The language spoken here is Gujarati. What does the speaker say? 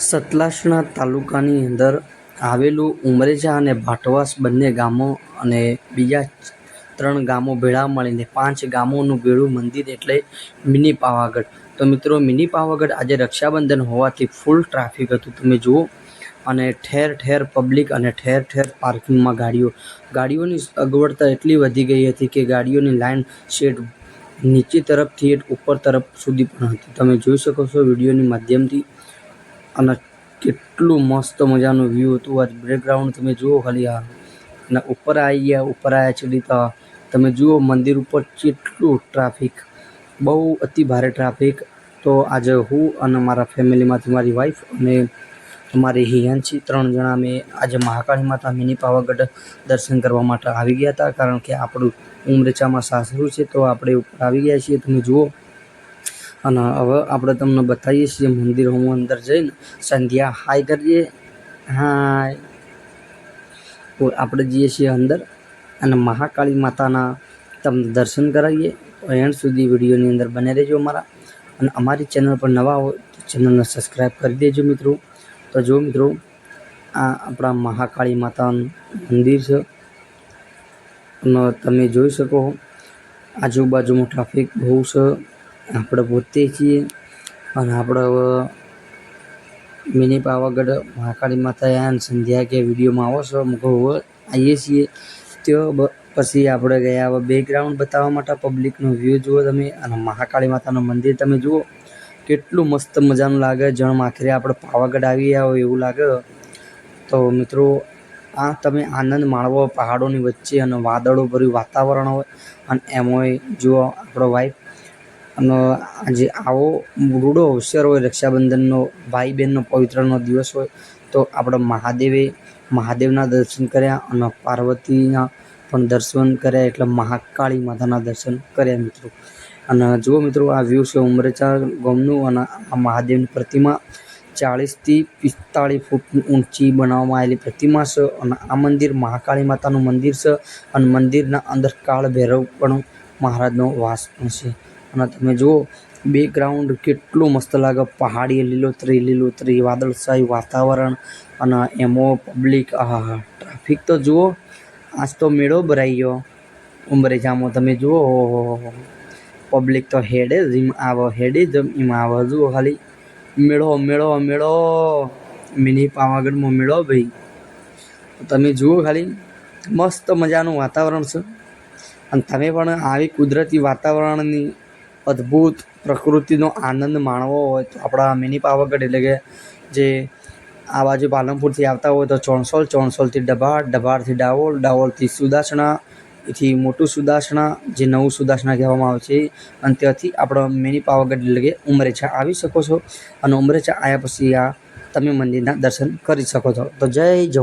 સતલાસણા તાલુકાની અંદર આવેલું ઉમરેજા અને ભાટવાસ બંને ગામો અને બીજા 3 ગામો ભેળા મળીને 5 ગામોનું ભેળું મંદિર એટલે મિની પાવાગઢ. તો મિત્રો, મિની પાવાગઢ આજે રક્ષાબંધન હોવાથી ફૂલ ટ્રાફિક હતું, તમે જુઓ. અને ઠેર ઠેર પબ્લિક અને ઠેર ઠેર પાર્કિંગમાં ગાડીઓની અગવડતા એટલી વધી ગઈ હતી કે ગાડીઓની લાઈન શેડ નીચે તરફથી ઉપર તરફ સુધી પણ હતી. તમે જોઈ શકો છો વિડીયોની માધ્યમથી. અને કેટલું મસ્ત મજાનું વ્યૂ હતું. આજ બેકગ્રાઉન્ડ તમે જુઓ ખાલી. અને ઉપર આવ્યા ચડી તો તમે જુઓ મંદિર ઉપર કેટલું ટ્રાફિક, બહુ અતિ ભારે ટ્રાફિક. તો આજે હું અને મારા ફેમિલીમાંથી મારી વાઈફ અને મારી હિયાંશી 3 જણા અમે આજે મહાકાળી માતા મિની પાવાગઢ દર્શન કરવા માટે આવી ગયા હતા. કારણ કે આપણું ઉમરેચામાં સાસરું છે, તો આપણે ઉપર આવી ગયા છીએ, તમે જુઓ. અને હવે આપણે તમને બતાવીએ છીએ મંદિરોમાં અંદર જઈને. સંધ્યા હાય કરીએ, હાય. તો આપણે જઈએ છીએ અંદર અને મહાકાળી માતાના તમને દર્શન કરાવીએ. એન્ડ સુધી વિડીયોની અંદર બને રહેજો અમારા. અને અમારી ચેનલ પર નવા હોય તો ચેનલને સબસ્ક્રાઈબ કરી દેજો મિત્રો. તો જો મિત્રો, આ આપણા મહાકાળી માતાનું મંદિર છે. અને તમે જોઈ શકો આજુબાજુમાં ટ્રાફિક બહુ છે. આપણે પોતે છીએ અને આપણે હવે મિની પાવાગઢ મહાકાળી માતા અને સંધ્યા કે વિડીયોમાં આવો છો મૂકો હવે આવીએ છીએ. તો પછી આપણે ગયા હવે બેકગ્રાઉન્ડ બતાવવા માટે પબ્લિકનો વ્યૂ જુઓ તમે. અને મહાકાળી માતાનું મંદિર તમે જુઓ, કેટલું મસ્ત મજાનું લાગે. જણ આખરે આપણે પાવાગઢ આવી ગયા હોય એવું લાગે. તો મિત્રો, આ તમે આનંદ માણવો પહાડોની વચ્ચે અને વાદળો ભર્યું વાતાવરણ હોય. અને એમાંય જુઓ આપણો વાઈફ. અને આજે આવો રૂડો અવસર હોય રક્ષાબંધનનો, ભાઈ બહેનનો પવિત્રનો દિવસ હોય, તો આપણે મહાદેવના દર્શન કર્યા અને પાર્વતીના પણ દર્શન કર્યા, એટલે મહાકાળી માતાના દર્શન કર્યા મિત્રો. અને જુઓ મિત્રો, આ વ્યૂ છે ઉમરેચા ગામનું. અને આ મહાદેવની પ્રતિમા 40 થી 45 ફૂટ ઊંચી બનાવવામાં આવેલી પ્રતિમા છે. અને આ મંદિર મહાકાળી માતાનું મંદિર છે. અને મંદિરના અંદર કાળ ભૈરવ પણ મહારાજનો વાસ પણ છે. અને તમે જુઓ બેકગ્રાઉન્ડ કેટલું મસ્ત લાગે. પહાડી લીલોતરી વાદળછાયું વાતાવરણ અને એમાં પબ્લિક. આહા, ટ્રાફિક તો જુઓ. આજ તો મેળો ભરાઈ ગયો ઉમરેજામાં, તમે જુઓ. પબ્લિક તો હેડે જ એમાં આવે. જુઓ ખાલી મેળો મિની પાવાગઢમાં મેળો ભાઈ. તમે જુઓ ખાલી, મસ્ત મજાનું વાતાવરણ છે. અને તમે પણ આવી કુદરતી વાતાવરણની અદ્ભુત પ્રકૃતિનો આનંદ માણવો હોય તો આપણા મિની પાવાગઢ એટલે કે જે આ બાજુ પાલનપુરથી આવતા હોય તો ચોણસોલથી ડભારથી ડાવોલથી સુદાસણા, એથી મોટું સુદાસણા, જે નવું સુદાસણા કહેવામાં આવે છે. અને ત્યાંથી આપણો મિની પાવાગઢ એટલે કે ઉમરેચા આવી શકો છો. અને ઉમરેચા આવ્યા પછી આ તમે મંદિરના દર્શન કરી શકો છો. તો જય